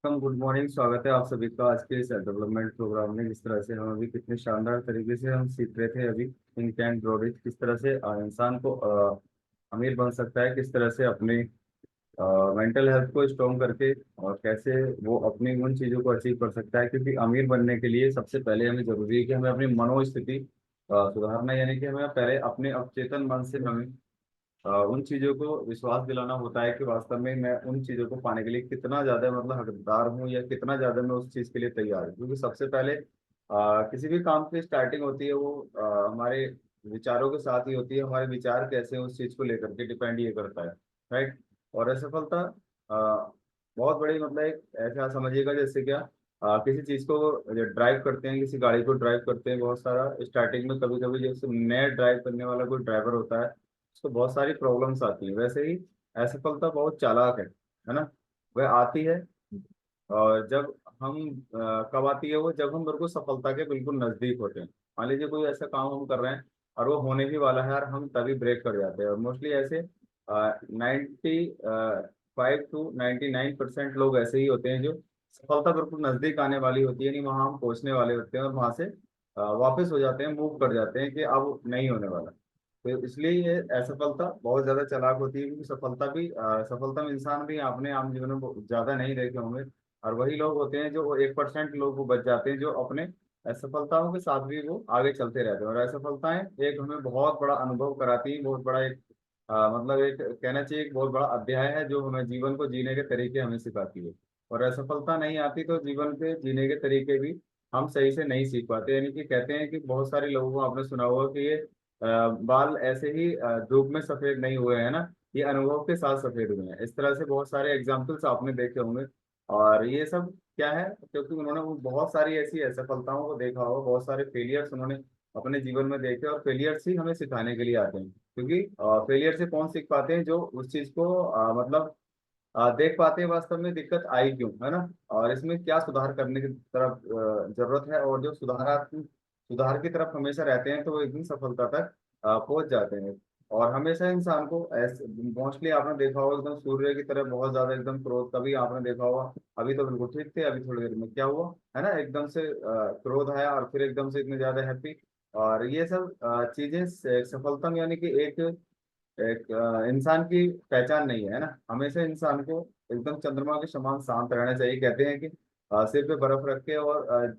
Good morning. स्वागत है आप सभी का आज के सेल्फ डेवलपमेंट प्रोग्राम में। जिस तरह से हम अभी कितने शानदार तरीके से हम सीख रहे थे अभी थिंक एंड ग्रो रिच, किस तरह से इंसान को अमीर बन सकता है, किस तरह से अपने मेंटल हेल्थ को स्ट्रॉन्ग करके और कैसे वो अपनी उन चीज़ों को अचीव कर सकता है। क्योंकि अमीर बनने के लिए सबसे पहले हमें जरूरी है कि हमें अपनी मनोस्थिति सुधारना, यानी कि हमें पहले अपने अवचेतन मन से हमें उन चीजों को विश्वास दिलाना होता है कि वास्तव में मैं उन चीजों को पाने के लिए कितना ज्यादा मतलब हकदार हूँ या कितना ज्यादा मैं उस चीज के लिए तैयार हूँ। क्योंकि सबसे पहले किसी भी काम की स्टार्टिंग होती है वो हमारे विचारों के साथ ही होती है। हमारे विचार कैसे हैं उस चीज को लेकर के डिपेंड ये करता है, राइट। और असफलता बहुत बड़ी मतलब एक ऐसा समझिएगा जैसे क्या किसी चीज को ड्राइव करते हैं, किसी गाड़ी को ड्राइव करते हैं बहुत सारा स्टार्टिंग में। कभी कभी जैसे नया ड्राइव करने वाला कोई ड्राइवर होता है उसको बहुत सारी प्रॉब्लम्स आती है। वैसे ही असफलता बहुत चालाक है ना। वह आती है और जब हम कब आती है वो, जब हम बिल्कुल सफलता के बिल्कुल नजदीक होते हैं। मान लीजिए कोई ऐसा काम हम कर रहे हैं और वो होने भी वाला है और हम तभी ब्रेक कर जाते हैं। और मोस्टली ऐसे 95 to 99% लोग ऐसे ही होते हैं जो सफलता बिल्कुल नजदीक आने वाली होती है, नहीं वहां हम पहुंचने वाले होते हैं और वहां से वापस हो जाते हैं, मूव कर जाते हैं कि अब नहीं होने वाला। तो इसलिए ये असफलता बहुत ज्यादा चालाक होती है। क्योंकि सफलता भी सफलता में इंसान भी आपने आम जीवन में ज्यादा नहीं देखे होंगे। और वही लोग होते हैं जो 1% लोग वो बच जाते हैं जो अपने असफलताओं के साथ भी वो आगे चलते रहते हैं। और असफलताएं एक हमें बहुत बड़ा अनुभव कराती हैं, बहुत बड़ा एक मतलब एक कहना चाहिए एक बहुत बड़ा अध्याय है जो हमें जीवन को जीने के तरीके हमें सिखाती है। और असफलता नहीं आती तो जीवन के जीने के तरीके भी हम सही से नहीं सीख पाते। यानी कि कहते हैं कि बहुत सारे लोगों को आपने सुना होगा कि ये बाल ऐसे ही धूप में सफेद नहीं हुए हैं ना, ये अनुभव के साथ सफेद हुए हैं। इस तरह से बहुत सारे एग्जाम्पल्स आपने देखे होंगे। और ये सब क्या है, क्योंकि उन्होंने वो बहुत सारी ऐसी असफलताओं को देखा होगा, बहुत सारे फेलियर्स उन्होंने अपने जीवन में देखे। और फेलियर्स ही हमें सिखाने के लिए आते हैं। क्योंकि फेलियर से कौन सीख पाते हैं, जो उस चीज को मतलब देख पाते हैं वास्तव में दिक्कत आई क्यों, है ना। और इसमें क्या सुधार करने की तरफ जरूरत है। और जो सुधार की तरफ हमेशा रहते हैं तो वो एक दिन सफलता तक पहुंच जाते हैं। और हमेशा इंसान को ऐसे मोस्टली आपने देखा होगा एकदम सूर्य की तरह बहुत ज्यादा एकदम क्रोध, कभी आपने देखा होगा अभी तो बिल्कुल ठीक थे, अभी थोड़ी देर में क्या हुआ, है ना, एकदम से क्रोध आया और फिर एकदम से इतने ज्यादा हैप्पी। और ये सब चीजें सफलता में यानी कि एक एक इंसान की पहचान नहीं है ना। हमेशा इंसान को एकदम चंद्रमा के समान शांत रहना चाहिए। कहते हैं कि सिर पे बर्फ रख के और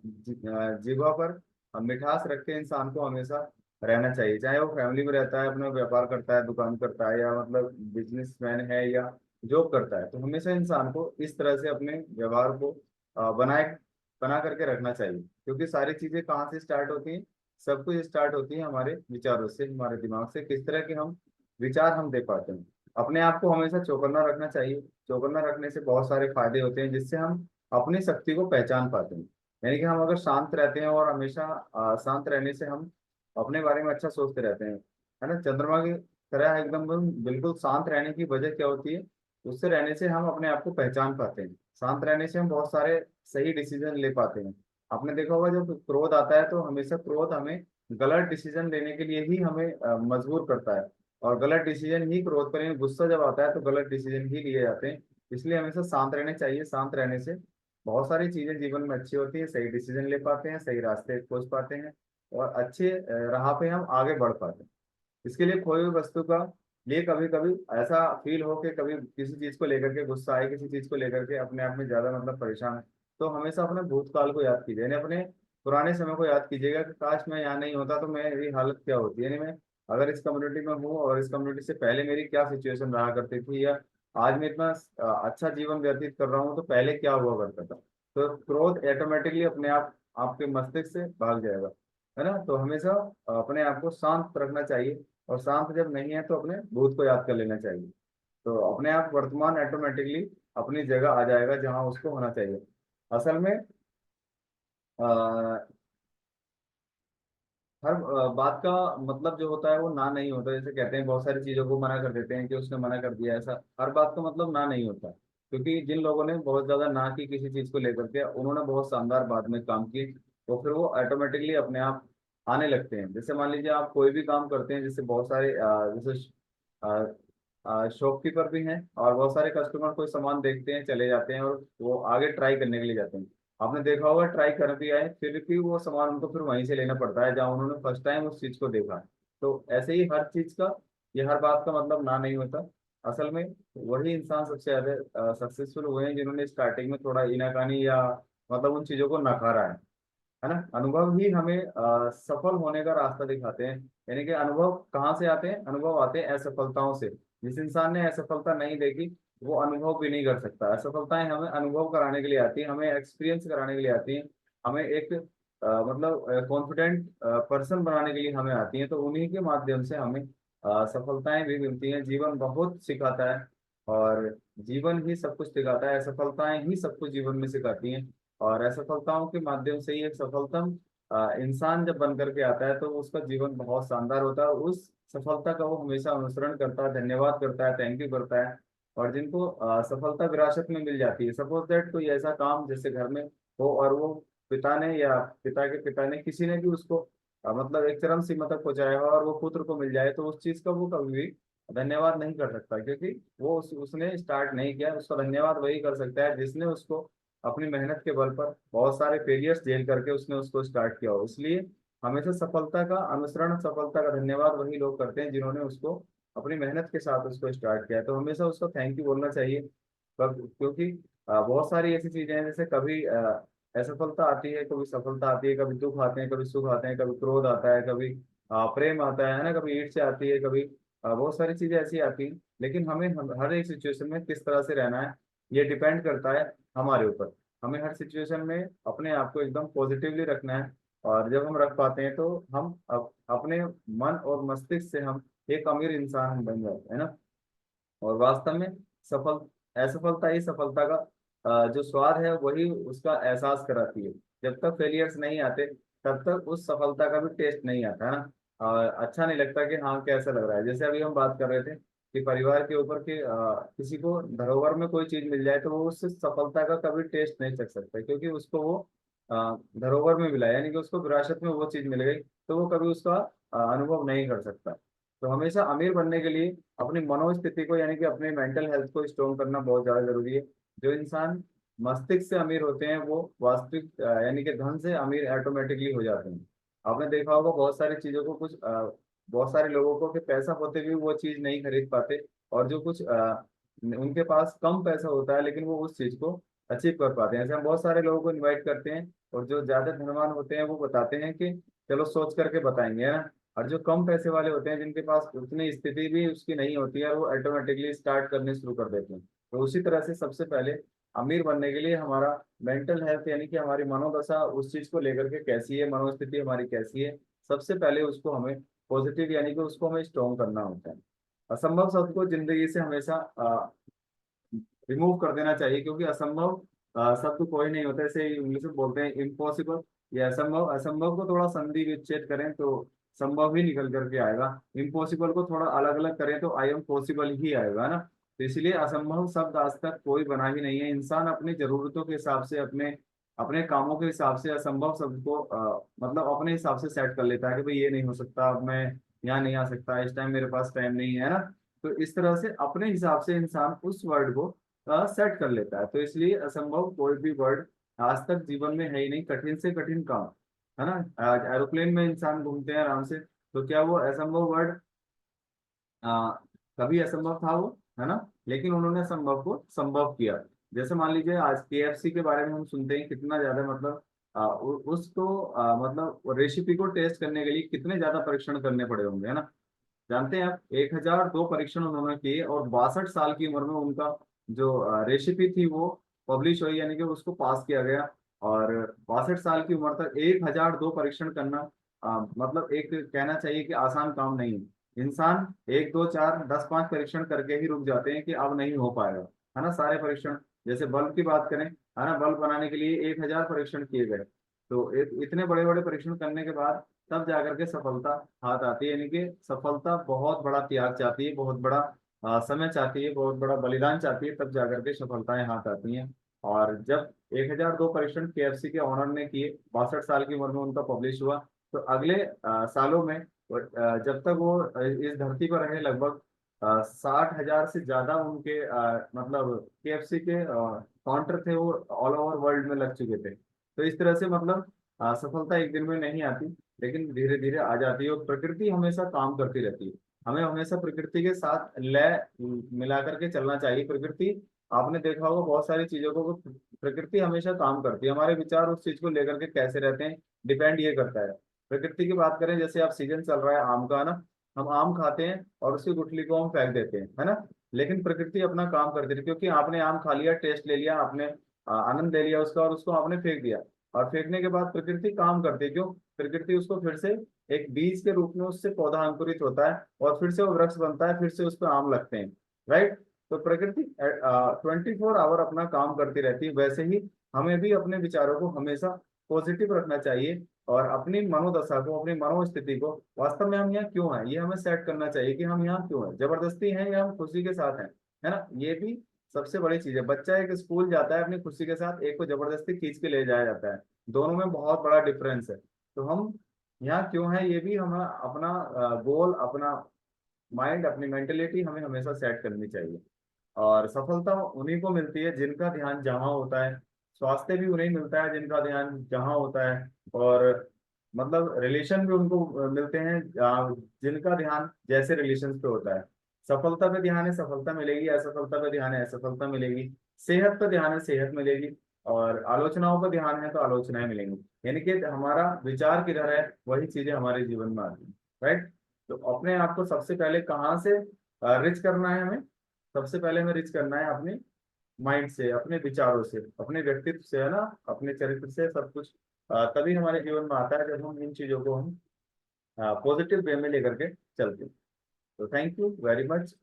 जीभा पर मिठास रख के इंसान को हमेशा रहना चाहिए। चाहे वो फैमिली में रहता है, अपना व्यापार करता है, दुकान करता है, या मतलब बिजनेसमैन है या जॉब करता है, तो हमेशा इंसान को इस तरह से अपने व्यवहार को बना करके रखना चाहिए। क्योंकि सारी चीजें कहाँ से स्टार्ट होती हैं, सब कुछ स्टार्ट होती है हमारे विचारों से, हमारे दिमाग से। किस तरह के हम विचार हम दे पाते हैं। अपने आप को हमेशा चौकन्ना रखना चाहिए। चौकन्ना रखने से बहुत सारे फायदे होते हैं, जिससे हम अपनी शक्ति को पहचान पाते हैं। यानी कि हम अगर शांत रहते हैं और हमेशा शांत रहने से हम अपने बारे में अच्छा सोचते रहते हैं, है ना। चंद्रमा की तरह एकदम बिल्कुल शांत रहने की वजह क्या होती है, उससे रहने से हम अपने आप को पहचान पाते हैं। शांत रहने से हम बहुत सारे सही डिसीजन ले पाते हैं। आपने देखा होगा जब क्रोध आता है तो हमेशा क्रोध हमें गलत डिसीजन लेने के लिए ही हमें मजबूर करता है। और गलत डिसीजन ही क्रोध पर, यानी गुस्सा जब आता है तो गलत डिसीजन ही लिए जाते हैं। इसलिए हमेशा शांत रहने चाहिए। शांत रहने से बहुत सारी चीजें जीवन में अच्छी होती है, सही डिसीजन ले पाते हैं, सही रास्ते खोज पाते हैं और अच्छे राह पे हम आगे बढ़ पाते हैं। इसके लिए कोई भी वस्तु का लिए कभी कभी ऐसा फील हो कि कभी किसी चीज को लेकर के गुस्सा आए, किसी चीज को लेकर के अपने आप में ज्यादा मतलब परेशान है, तो हमेशा अपने भूतकाल को याद कीजिए, यानी अपने पुराने समय को याद कीजिएगा कि काश मैं यहाँ नहीं होता तो मेरी हालत क्या होती, यानी मैं अगर इस कम्युनिटी में हूँ और इस कम्युनिटी से पहले मेरी क्या सिचुएशन रहा करती थी, या आज मैं इतना अच्छा जीवन व्यतीत कर रहा हूँ तो पहले क्या हुआ करता था। तो क्रोध ऑटोमेटिकली अपने आप आपके मस्तिष्क से भाग जाएगा, है ना। तो हमेशा अपने आप को शांत रखना चाहिए। और शांत जब नहीं है तो अपने भूत को याद कर लेना चाहिए। तो अपने आप वर्तमान ऑटोमेटिकली अपनी जगह आ जाएगा जहां उसको होना चाहिए। असल में आ, हर बात का मतलब जो होता है वो ना नहीं होता। जैसे कहते हैं बहुत सारी चीजों को मना कर देते हैं कि उसने मना कर दिया, ऐसा हर बात का मतलब ना नहीं होता। क्योंकि जिन लोगों ने बहुत ज्यादा ना की किसी चीज को लेकर के, उन्होंने बहुत शानदार बाद में काम किए, तो फिर वो ऑटोमेटिकली अपने आप आने लगते हैं। जैसे मान लीजिए आप कोई भी काम करते हैं, जैसे बहुत सारे जैसे शॉपकीपर भी हैं, और बहुत सारे कस्टमर कोई सामान देखते हैं चले जाते हैं और वो आगे ट्राई करने के लिए जाते हैं। आपने देखा होगा, ट्राई कर भी आए फिर भी वो सामान उनको फिर वहीं से लेना पड़ता है जहाँ उन्होंने फर्स्ट टाइम उस चीज को देखा। तो ऐसे ही हर चीज का, ये हर बात का मतलब ना नहीं होता। असल में वही इंसान सबसे ज्यादा सक्सेसफुल हुए हैं जिन्होंने स्टार्टिंग में थोड़ा इनाकानी या मतलब उन चीजों को नकारा है ना। अनुभव ही हमें सफल होने का रास्ता दिखाते हैं। यानी कि अनुभव कहाँ से आते हैं? अनुभव आते हैं असफलताओं से। जिस इंसान ने असफलता नहीं देखी वो अनुभव भी नहीं कर सकता। असफलताएं हमें अनुभव कराने के लिए आती है, हमें एक्सपीरियंस कराने के लिए आती है, हमें एक मतलब कॉन्फिडेंट पर्सन बनाने के लिए हमें आती हैं। तो उन्हीं के माध्यम से हमें सफलताएं भी मिलती हैं। जीवन बहुत सिखाता है, और जीवन ही सब कुछ सिखाता है। असफलताएं ही सब कुछ जीवन में सिखाती हैं। और असफलताओं के माध्यम से ही एक सफलतम इंसान जब बन करके आता है तो उसका जीवन बहुत शानदार होता है। उस सफलता का वो हमेशा अनुसरण करता है, धन्यवाद करता है, थैंक यू करता है। और जिनको सफलता विरासत में मिल जाती है, सपोज दैट कोई ऐसा काम जैसे घर में हो और वो पिता ने या पिता के पिता ने किसी ने भी उसको मतलब एक चरम सीमा तक पहुंचाया हो और वो पुत्र को मिल जाए, तो उस चीज का वो कभी भी धन्यवाद नहीं कर सकता, क्योंकि वो उसने स्टार्ट नहीं किया। उसका धन्यवाद वही कर सकता है जिसने उसको अपनी मेहनत के बल पर बहुत सारे फेलियर्स झेल करके उसने उसको स्टार्ट किया हो। इसलिए हमेशा सफलता का अनुसरण, सफलता का धन्यवाद वही लोग करते हैं जिन्होंने उसको अपनी मेहनत के साथ उसको स्टार्ट किया। तो हमेशा उसको थैंक यू बोलना चाहिए। क्योंकि बहुत सारी ऐसी चीजें हैं, जैसे कभी असफलता आती है, कभी सफलता आती है, कभी दुख आते हैं, कभी सुख आते हैं, कभी क्रोध आता है, कभी प्रेम आता है ना, कभी ईर्ष्या आती है, कभी बहुत सारी चीजें ऐसी आती हैं। लेकिन हमें हर एक सिचुएशन में किस तरह से रहना है ये डिपेंड करता है हमारे ऊपर। हमें हर सिचुएशन में अपने आप को एकदम पॉजिटिवली रखना है। और जब हम रख पाते हैं तो हम अपने मन और मस्तिष्क से हम एक अमीर इंसान हम बन जाते हैं ना। और वास्तव में सफल असफलता ही सफलता का जो स्वाद है वही उसका एहसास कराती है। जब तक फेलियर्स नहीं आते तब तक उस सफलता का भी टेस्ट नहीं आता है ना। और अच्छा नहीं लगता कि हाँ कैसा लग रहा है। जैसे अभी हम बात कर रहे थे कि परिवार के ऊपर कि किसी को धरोहर में कोई चीज मिल जाए तो वो उस सफलता का कभी टेस्ट नहीं चख सकता, क्योंकि उसको वो धरोहर में मिला, यानी कि उसको विरासत में वो चीज मिल गई, तो वो कभी उसका अनुभव नहीं कर सकता। तो हमेशा अमीर बनने के लिए अपनी मनोस्थिति को, यानी कि अपने मेंटल हेल्थ को स्ट्रॉन्ग करना बहुत ज्यादा जरूरी है। जो इंसान मस्तिष्क से अमीर होते हैं वो वास्तविक यानी कि धन से अमीर ऑटोमेटिकली हो जाते हैं। आपने देखा होगा बहुत सारी चीजों को कुछ बहुत सारे लोगों को कि पैसा होते भी वो चीज नहीं खरीद पाते, और जो कुछ उनके पास कम पैसा होता है लेकिन वो उस चीज को अचीव कर पाते हैं। ऐसे हम बहुत सारे लोगों को इनवाइट करते हैं, और जो ज्यादा धनवान होते हैं वो बताते हैं कि चलो सोच करके बताएंगे, है ना। और जो कम पैसे वाले होते हैं जिनके पास उतनी स्थिति भी उसकी नहीं होती है, वो ऑटोमेटिकली स्टार्ट करने शुरू कर देते हैं। तो उसी तरह से सबसे पहले अमीर बनने के लिए हमारा मेंटल हेल्थ, यानी कि हमारी मनोदशा उस चीज को लेकर के कैसी है, मनोस्थिति हमारी कैसी है, सबसे पहले उसको हमें पॉजिटिव यानी कि उसको हमें स्ट्रॉन्ग करना होता है। असंभव शब्द को जिंदगी से हमेशा रिमूव कर देना चाहिए, क्योंकि असंभव शब्द कोई नहीं होता। ऐसे इंग्लिश में बोलते हैं इम्पॉसिबल, ये असंभव। असंभव को थोड़ा संधि विच्छेद करें तो संभव ही निकल करके आएगा। इम्पॉसिबल को थोड़ा अलग अलग करें तो आई एम पॉसिबल ही आएगा ना। तो इसलिए असंभव शब्द आज तक कोई बना ही नहीं है। इंसान अपनी जरूरतों के हिसाब से, अपने अपने कामों के हिसाब से असंभव शब्द को मतलब अपने हिसाब से सेट कर लेता है कि भाई ये नहीं हो सकता, अब मैं यहाँ नहीं आ सकता, इस टाइम मेरे पास टाइम नहीं है ना। तो इस तरह से अपने हिसाब से इंसान उस वर्ड को सेट कर लेता है। तो इसलिए असंभव कोई भी वर्ड आज तक जीवन में है ही नहीं। कठिन से कठिन काम, है ना। आज एरोप्लेन में इंसान घूमते हैं आराम से, तो क्या वो असंभव वर्ड आ, कभी असंभव था वो, है ना। लेकिन उन्होंने असंभव को संभव किया। जैसे मान लीजिए आज केएफसी के बारे में हम सुनते हैं कितना ज्यादा, मतलब उसको मतलब रेसिपी को टेस्ट करने के लिए कितने ज्यादा परीक्षण करने पड़े होंगे, है ना। जानते हैं आप 1002 परीक्षण उन्होंने किए, और 62 साल की उम्र में उनका जो रेसिपी थी वो पब्लिश हुई, यानी कि उसको पास किया गया। और 62 साल की उम्र तक 1002 परीक्षण करना मतलब एक कहना चाहिए कि आसान काम नहीं है। इंसान एक दो चार 10 5 परीक्षण करके ही रुक जाते हैं कि अब नहीं हो पाएगा, है ना। सारे परीक्षण, जैसे बल्ब की बात करें, है ना, बल्ब बनाने के लिए 1000 परीक्षण किए गए। तो इतने बड़े बड़े परीक्षण करने के बाद तब जाकर के सफलता हाथ आती है। यानी कि सफलता बहुत बड़ा त्याग चाहती है, बहुत बड़ा समय चाहती है, बहुत बड़ा बलिदान चाहती है, तब जाकर के सफलताएं हाथ आती हैं। और जब 1002 परीक्षण केएफसी के ऑनर ने किए, 62 साल की उम्र में उनका पब्लिश हुआ, तो अगले सालों में जब तक वो इस धरती पर रहे, लगभग 60,000 से ज्यादा उनके मतलब KFC के काउंटर थे, वो ऑल ओवर वर्ल्ड में लग चुके थे। तो इस तरह से मतलब सफलता एक दिन में नहीं आती, लेकिन धीरे धीरे आ जाती है। और प्रकृति हमेशा काम करती रहती है, हमें हमेशा प्रकृति के साथ लय मिला करके चलना चाहिए। प्रकृति, आपने देखा होगा बहुत सारी चीजों को प्रकृति हमेशा काम करती है। हमारे विचार उस चीज को लेकर के कैसे रहते हैं, डिपेंड ये करता है। प्रकृति की बात करें, जैसे अब सीजन चल रहा है आम का ना, हम आम खाते हैं और उसकी गुठली को हम फेंक देते हैं, है ना। लेकिन प्रकृति अपना काम करती है, क्योंकि आपने आम खा लिया, टेस्ट ले लिया आपने, आनंद ले लिया उसका, और उसको आपने फेंक दिया। और फेंकने के बाद प्रकृति काम करती है, क्यों? प्रकृति उसको फिर से एक बीज के रूप में उससे पौधा अंकुरित होता है, और फिर से वो वृक्ष बनता है, फिर से उस पर आम लगते हैं। राइट। तो प्रकृति 24 आवर अपना काम करती रहती है। वैसे ही हमें भी अपने विचारों को हमेशा पॉजिटिव रखना चाहिए, और अपनी मनोदशा को, अपनी मनोस्थिति को, वास्तव में हम यहाँ क्यों हैं, ये हमें सेट करना चाहिए कि हम यहाँ क्यों हैं, जबरदस्ती हैं या हम खुशी के साथ हैं, है ना। ये भी सबसे बड़ी चीज है। बच्चा एक स्कूल जाता है अपनी खुशी के साथ, एक को जबरदस्ती खींच के ले जाया जाता है, दोनों में बहुत बड़ा डिफरेंस है। तो हम यहाँ क्यों हैं, ये भी हमें अपना गोल, अपना माइंड, अपनी मेंटेलिटी हमें हमेशा सेट करनी चाहिए। और सफलता उन्हीं को मिलती है जिनका ध्यान जहाँ होता है, स्वास्थ्य भी उन्हें मिलता है जिनका ध्यान जहाँ होता है, और मतलब रिलेशन भी उनको मिलते हैं जिनका ध्यान जैसे रिलेशन पे होता है। सफलता पे ध्यान है, सफलता मिलेगी। असफलता पे ध्यान है, असफलता मिलेगी। सेहत पे ध्यान है, सेहत मिलेगी। और आलोचनाओं पर ध्यान है तो आलोचनाएं मिलेंगी। यानी कि हमारा विचार किधर है, वही चीजें हमारे जीवन में आती हैं। राइट। तो अपने आप को सबसे पहले कहाँ से रिच करना है हमें? सबसे पहले हमें रिच करना है अपने माइंड से, अपने विचारों से, अपने व्यक्तित्व से, है ना, अपने चरित्र से। सब कुछ तभी हमारे जीवन में आता है जब हम इन चीजों को हम पॉजिटिव वे में लेकर के चलते हैं। तो थैंक यू वेरी मच।